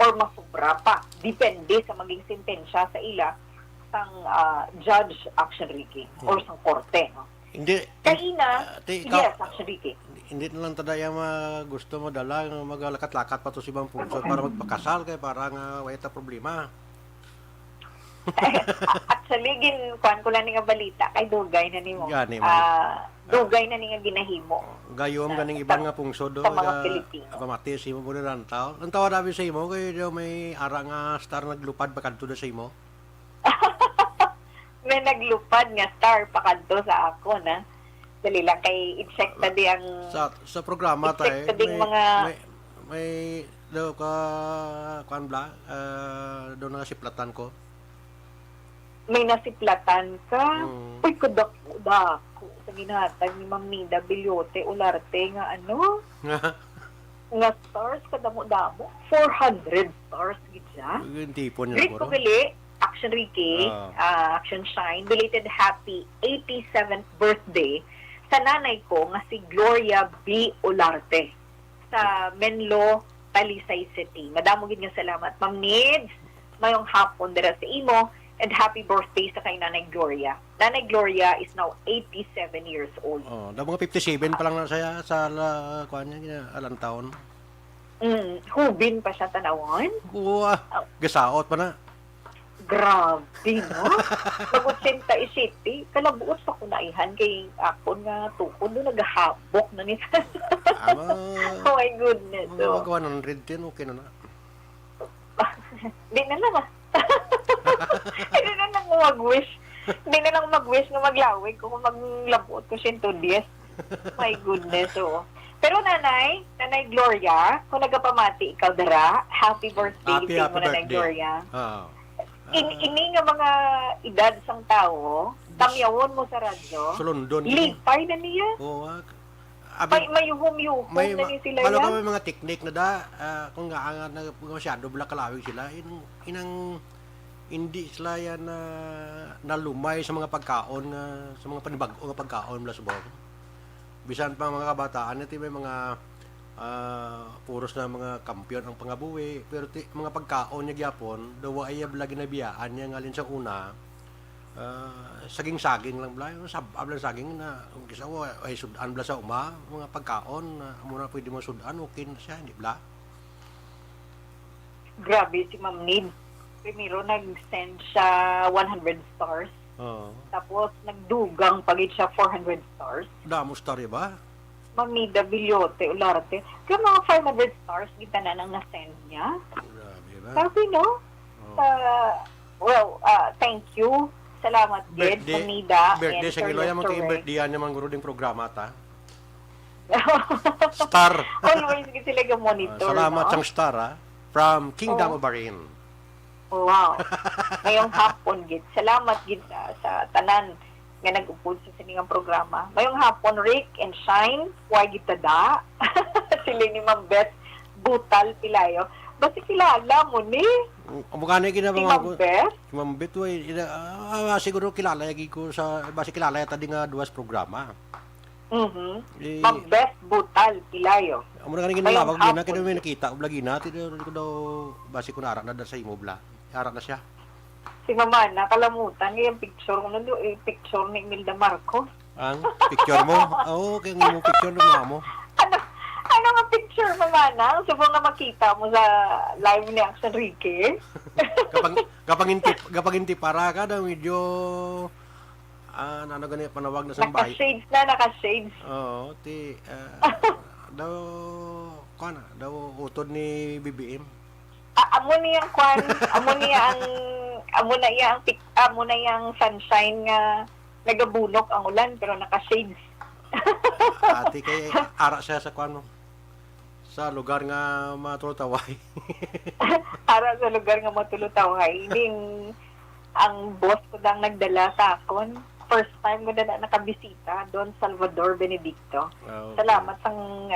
or masubra pa. Depende sa maging sentensya sa ila sang Judge Action Ricky or sang korte. No? Hindi. Kaina, yes, Action Ricky. Hindi na lang tadaya gusto mo dala maglakat-lakat pa to si Bang Punsod para magpakasal kay para nga way ta problema. Actually, kuan ko lang nga balita kay dugay na nimo. Dugay na nga ginahimo. Gayom ganing ibang nga pungsod do sa mga Pilipino. Pamati sa imo mo na taw. Ang tawa dabi sa imo kay daw may ara nga star naglupad pa kadto sa imo. May naglupad nga star pa kadto sa ako na. Dali lang kay insekta di ang sa programa tay may daw ka kuan bla daw nga siplatan ko. May nasiplatan ka. Uy, kadako sa ginhatag ni Ma'am Nida Bilyote Ularte nga ano? Nga stars kadamo-damo. 400 stars gitsa. Yung tipo niya Great ko bili. Action Ricky, Action Shine, belated happy 87th birthday sa nanay ko nga si Gloria B. Olarte sa Menlo, Talisay City. Madamo gid nga salamat, Ma'am Nids. Mayong hapon dira sa imo and happy birthday sa kay Nanay Gloria. Nanay Gloria is now 87 years old. Oh, daw mga 57 pa lang na siya sa kuan niya alang taon. Hubin pa siya tanawon. Gasaot pa na. Grabe, no? Mag-87 city, kalabuot sa kunaihan kay ako nga tukod doon naghahabok na nito. Oh my goodness. Mga 110, okay na na. Di na lang Hindi na lang mag-wish. Hindi na lang mag-wish na maglawig kung maglabot ko siya 2 days. My goodness, oh. Pero nanay Gloria, kung nagapamati ikaw dara, happy birthday Happy mo nanay birthday. Gloria. Oo. Ini nga mga edad sang tao, tamyawon mo sa radyo, Sulundon. lipay na niya. Oo. May yuhum-yuhum na niya sila Malo ka yan. may mga teknik na da, kung nga na masyado bala kalawig sila, inang hindi sila yan na lumay sa mga pagkaon, sa mga panibago nga pagkaon mula sa buwan. Bisan pa mga kabataan, ito may mga puros na mga kampiyon ang pangabuhi, pero mga pagkaon niya gyapon, dawa ay lagi nabiyaan niya ngalin sa una, saging-saging lang bala, yung sabab lang saging na, kung kisa ko, ay sudan bala sa uma, mga pagkaon, muna pwede mo sudan, okay na siya, hindi bala. Grabe si Ma'am Nid. Primero, nag-send siya 100 stars. Oo. Tapos, nagdugang pagit siya 400 stars. Damo story ba? Ma'am Nida Villote, Ularte. Kaya mga 500 stars, kita na nang na-send niya. Grabe ba? Sabi, no? Thank you. Salamat, Gid, Ma'am Nida. Birthday and sa Sir Giloya, Lester mga Ray. birthday yan yung mga guro ding programa ta. Star. Always sila ga-monitor, Salamat no? sang Star, from Kingdom of Bahrain. Wow. Ngayong hapon, Gid. Salamat, Gid, sa tanan nga nag-upod sa siningang programa. Ngayong hapon, Rick and Shine, huwag itada. Sila ni Ma'am Beth Butal Pilayo. Basta kilala mo ni Mukha na yung si Ma'am kinabang Beth? Ma'am Betway, siguro kilala yagi ko basi kilala yata di nga duwas programa. Eh, Ma'am Beth Butal Pilayo. amo na kanang Ngayong ginalawag din na hapon. may nakita og lagi na tidor ko daw basi ko nara na da sa imo bla. Ara na siya. Si Mama, nakalamutan niya yung picture ko nando, picture ni Imelda Marcos. Ang picture mo? Oo, kaya nga mo picture ng mga mo. Ano nga picture, Mama na? Subong nga makita mo sa live ni Action Ricky. Kapag hindi para ka daw medyo ano ganyan panawag na sa bahay. Naka-shades na, naka-shades. Oo, daw kana daw utod ni BBM. Amo niyang kwan, amo na yang sunshine nga nagabunok ang ulan pero naka-shades. Ati kay ara siya sa kwano sa lugar nga matulutaway. Para sa lugar nga matulutaway. Hindi ang boss ko dang nagdala sa akon. First time ko na nakabisita, Don Salvador Benedicto. Okay. Salamat sang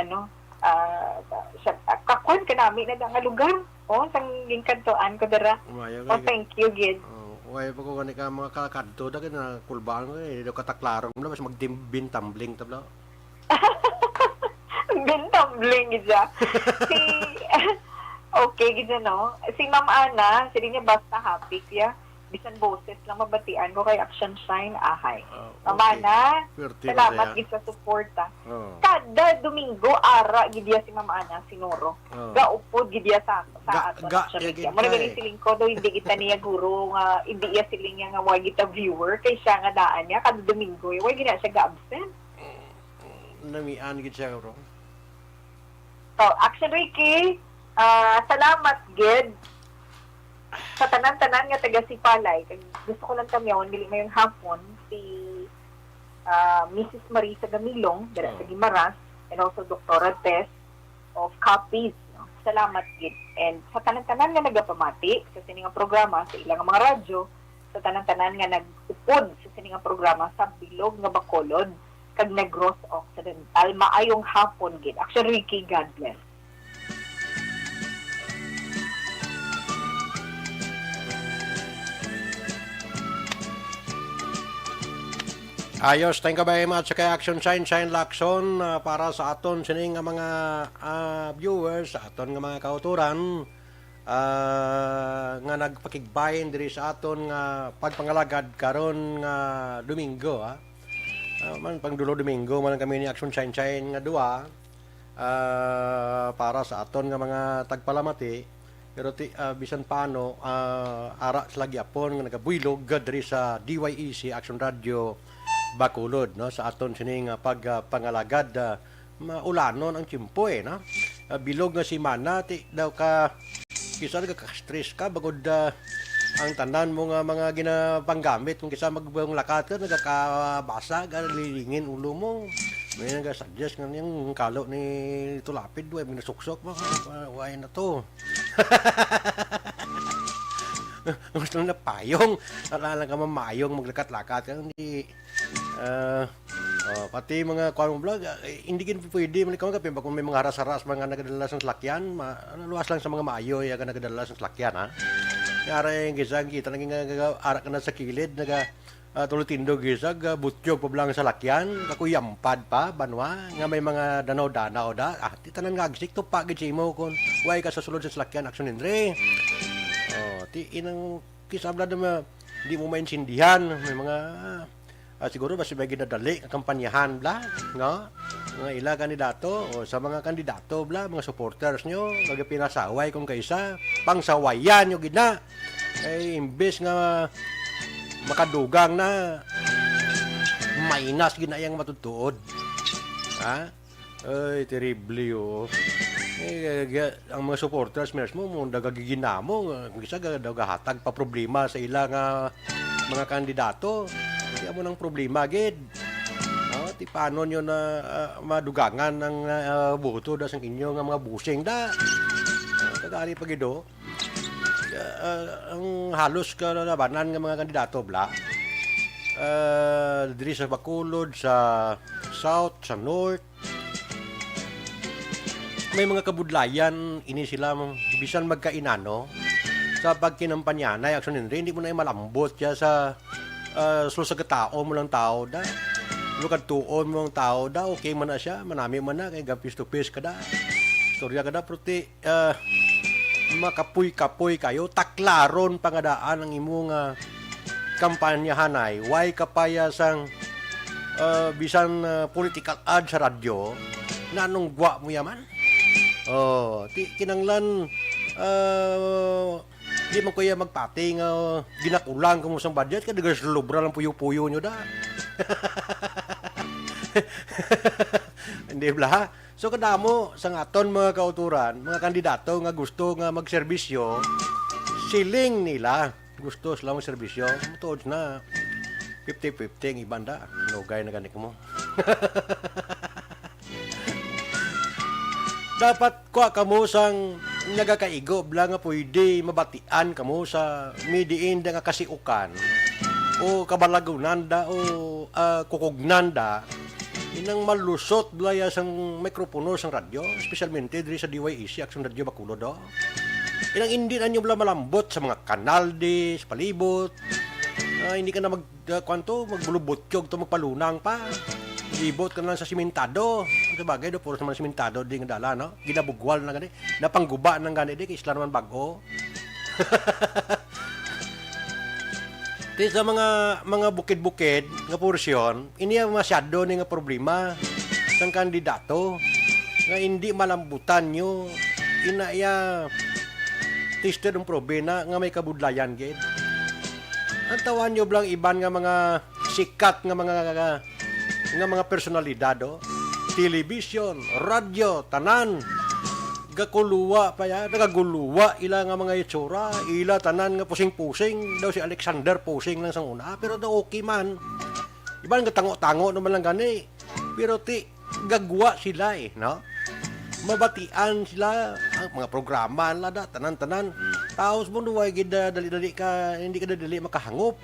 kakwan ka namin na nga lugar. Oh, sang gingkantoan ko dara. Umayo Oh, thank you, Gid. Umayo pa ko kani ka mga kalakadto da na kulbaan ko do kataklarong mo mas magdimbin tumbling tabla. Bintambling gidya. Okay, gidya, no? Si Ma'am Ana, sila niya basta happy kaya bisan boses lang mabatian ko kay Action Shine ahay. Ma'am Ana, Swerte salamat masaya. gid sa suporta. Oo. Kada Domingo ara gidya si Ma'am Ana sinuro. Oo. Gaupod gidya sa aton Ga- Action yagid Ricky. Muna ka gani eh. siling ko do hindi kita niya guro nga hindi iya siling niya nga wag kita viewer kay siya nga daan niya kada Domingo wag gina siya ga-absent. Namian gid siya bro. So, Action Ricky, salamat, Gid. Sa tanan-tanan nga taga Sipalay, gusto ko lang kamyawan, dili ngayong hapon, si Mrs. Marisa Gamilong, dala sa Gimaras, and also Dr. Tess of Copies. No? Salamat, Gid. And sa tanan-tanan nga nagapamati sa siningang programa, sa ilang mga radyo, sa tanan-tanan nga nag-upod sa siningang programa sa Bilog nga Bacolod, kag Negros Occidental. Maayong hapon, Gid. Action Ricky, God bless. Ayos, thank you very much kay Action Shine Lacson para sa aton sining nga mga viewers, sa aton nga mga kauturan nga nagpakigbayin diri sa aton nga pagpangalagad karon nga Domingo man pang dulo Domingo man kami ni Action Shine nga duwa para sa aton nga mga tagpalamati pero bisan paano ara sila gyapon nga nagabuylog diri sa DYEC Action Radio Bacolod no sa aton sining pagpangalagad maulanon ang tiyempo no bilog nga si mana ti daw ka kisa ka stress ka bagod ang tanan mo nga mga ginapanggamit kung kisa magbang lakat ka nagakabasa galilingin ulo mo may nagasuggest nga yung kalo ni Tulapid way minasuksok mo way na to gusto na payong alala ka mamayong maglakat-lakat ka hindi pati mga kuwan mo vlog hindi kin pwede man ikaw kapim kung may mga haras-haras mga nagadala sa salakyan luwas lang sa mga maayo ya ka nagadala sa salakyan ha yara yung gisag kita naging arak ka na sa kilid tulutindog gisag butyog pa lang sa lakyan kakuyampad pa banwa nga may mga danaw-danaw da ti tanan nga agsik to pagid mo kung way ka sa sulod sa salakyan aksyon indre ti inang kisabla na di mo maintindihan may mga siguro basta may ginadali kampanyahan bla no mga ila kandidato o sa mga kandidato bla mga supporters nyo mga pinasaway kung kaysa pangsawayan nyo gina ay imbes nga makadugang na mainas ginayang matutuod ha ay terrible ang mga supporters mismo mo nagagiginamo kisa gagahatag pa problema sa ilang mga kandidato kaya mo ng problema gid ti paano nyo na madugangan ng boto da sang inyo nga mga busing da kagari pagido ang halos kalabanan nga mga kandidato bla diri sa Bacolod sa South sa North may mga kabudlayan ini sila bisan magkainano sa pagkinampanyanay aksyon hindi mo na malambot siya sa sa katao mo lang tao da lukad tuon mo lang tao da okay man na siya manami man na kay gapis to face ka da storya ka da prote makapuy-kapuy kayo taklaron pangadaan ang imong kampanyahanay why kapayasang bisan political ad sa radyo nanong gwa mo yaman kinanglan di mo kaya magpati nga ginakulang kamo sang budget ka dagas lubra lang puyo-puyo nyo da hindi bla so kadamo sang aton mga kauturan mga kandidato nga gusto nga magserbisyo siling nila gusto sila magserbisyo tuod na 50-50 ang ibanda nugay na ganik mo dapat kuha kamo sang nagakaigo bla nga pwede mabatian kamo sa midiin da nga kasiukan o kabalagunan da o kukugnan da inang malusot blaya sang mikropono sang radyo espesyalmente diri sa DYEC aksyon radyo Bacolod do inang hindi na nyo bla malambot sa mga kanal di sa palibot hindi ka na magbulubutyog to magpalunang pa ibot ka na lang sa simentado sa bagay do puro naman simentado di nga dala no ginabugwal na gani napangguba nang gani di kay isla naman bago di sa mga bukid-bukid nga porsyon ini masyado ni nga problema sang kandidato nga hindi malambutan nyo inaya tested ang problema nga may kabudlayan gid ang tawan nyo blang iban nga mga sikat nga mga personalidad television, radyo, tanan gakuluwa pa ya nagaguluwa ila nga mga itsura ila tanan nga pusing-pusing daw si Alexander pusing lang sang una pero daw okay man iban nga tango-tango naman lang gani pero ti gagwa sila no mabatian sila ang mga programa lada tanan-tanan taos mo duway gid dali-dali ka hindi ka dali makahangop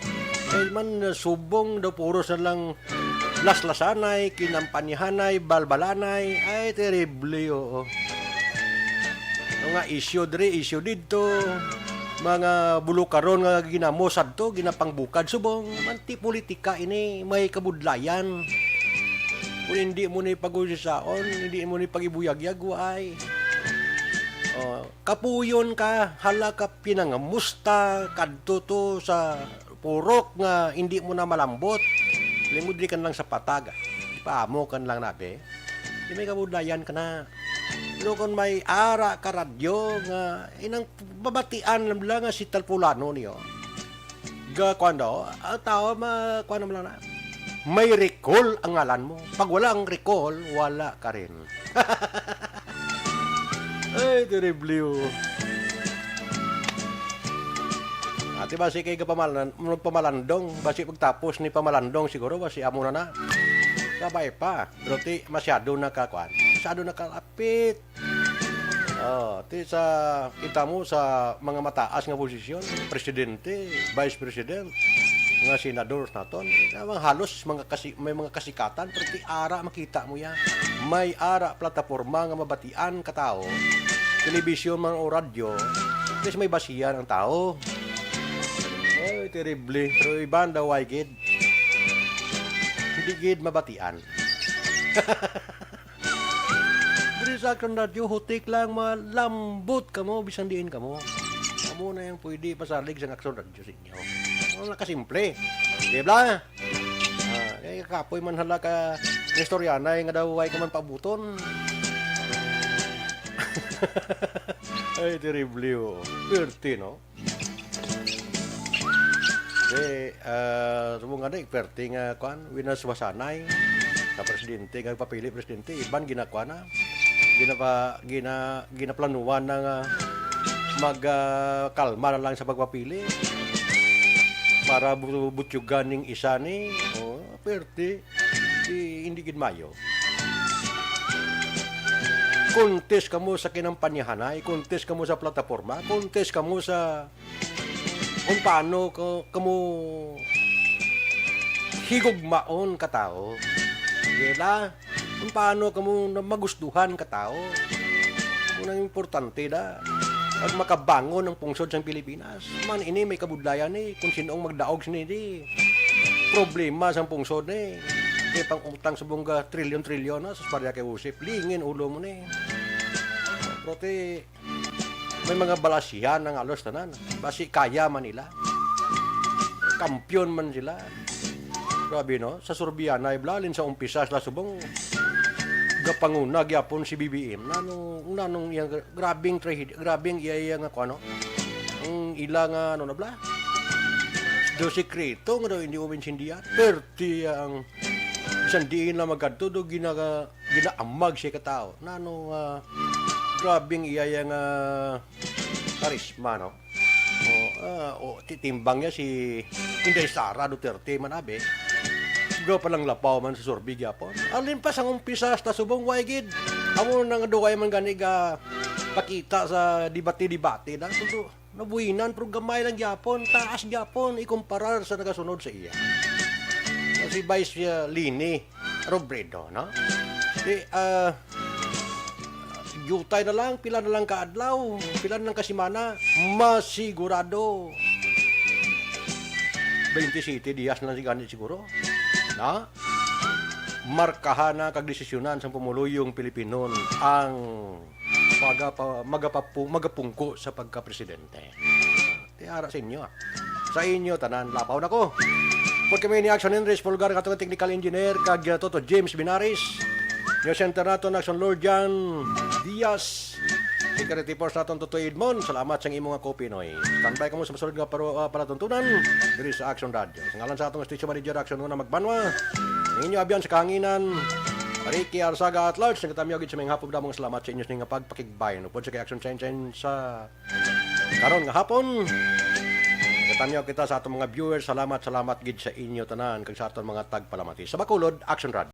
kay man subong daw puro sa lang laslasanay, kinampanyahanay, balbalanay, ay terrible mga issue diri, issue dito, mga bulukaron nga ginamosad to, ginapangbukad subong, manti politika ini may kabudlayan. Kung hindi mo ni pag-usasaon, hindi mo ni pag-ibuyag-yag, ay kapuyon ka, hala ka pinangamusta, kadto to sa purok nga hindi mo na malambot. Limudri kan lang sa pataga. Paamo kan lang nabe. Di may kabudlayan ka na. Pero kung may ara ka radyo nga inang babatian lang nga si Talpulano niyo. Ga kwando, tao kuan lang na. May recall ang ngalan mo. Pag wala ang recall, wala ka rin. Ay, terrible. Ati basi kay pamalandong, basi pagtapos ni pamalandong siguro basi amo na. Kabay pa. Pero ti masyado na kakuan. Masyado na kalapit. Ti sa kita mo sa mga mataas nga posisyon, presidente, vice president, mga senador naton, halos may mga kasikatan pero ti ara makita mo yan. May ara plataporma nga mabatian ka tao, telebisyon man o radyo, kasi may basiyan ang tao. Ay, terrible. Pero iban daw ay gid. Hindi gid mabatian. Diri sa akin radyo, hutik lang malambot ka mo, bisan diin ka mo. Amo na yung pwede pasalig sa action radyo sa inyo. Ano nakasimple. Di ba? Kaya kapoy man hala ka istoryanay nga daw ay ka man pabuton. Ay, terrible oh. Perti, no? Subong nga na, perti nga kuan, winaswasanay sa presidente, nga papili presidente, iban ginakuan na. Ginaplanuan na magkalma na lang sa pagpapili para butyugan ning isa ni perti hindi gid mayo. Kontes kamo sa kinampanyahanay, kontes kamo sa plataporma, kontes kamo sa kung paano kamo higugmaon ka tao. Dila, kung paano kamo magustuhan ka tao. Unang importante da, pag makabangon ang pungsod sa Pilipinas, man ini may kabudlayan ni, kung sinong magdaog sinidi. Problema sa pungsod ni. Kaya pang utang sa bungga trilyon-trilyon na, sa parya kay Usip, lingin ulo mo ni. Prote, may mga balasihan ng alos tanan. Basi kaya man nila. Kampyon man sila. Grabe no, sa Sorbiana iblalin sa umpisa sa subong gapanguna gyapon si BBM. Nanong yang grabing iya nga ko ano. Ang ilang ano na bla. Do sekreto nga daw hindi uminsindihan. Perti ang bisan diin lang magkadto do ginaamag siya ka tao. Grabing iya nga karisma, no? Titimbang niya si Inday Sara Duterte manabe. Go pa lang lapaw man sa Sorbi gyapon. Alin pa sang umpisa sa subong waygid. Amo nang duway man gani ga pakita sa debate na tudo. Nabuhinan pero gamay lang gyapon, taas gyapon ikumparar sa nagasunod sa iya. Si Vice Lini Robredo, no? Yutay na lang, pila na lang kaadlaw, pila na lang kasimana, masigurado. 27 días na ganit siguro. Na? Markahan na kagdesisyonan sa pumuluyong Pilipino ang magapungko sa pagka-presidente. Tiara sa inyo. Sa inyo, tanan, lapaw na ko. Pag kami ni Action Henry Pulgar, katong technical engineer, kag Toto James Binaris, yung center nato na Action Lord Jan Diaz, security force naton Toto Edmond, salamat sa imong nga copy noy. Standby kamo sa masulod nga palatuntunan diri sa Action Radio. Sa ngalan sa atong station manager Action na magbanwa, ang inyo abyan sa kahanginan, Ricky Arsaga at large, nagtamyo gid sa mga hapon damong salamat sa inyo sa nga pagpakigbayan. Upod sa kay Action Chain sa karon nga hapon. Nagtamyo kita sa atong mga viewers, salamat gid sa inyo tanan kag sa atong mga tagpalamati. Sa Bacolod, Action Radio.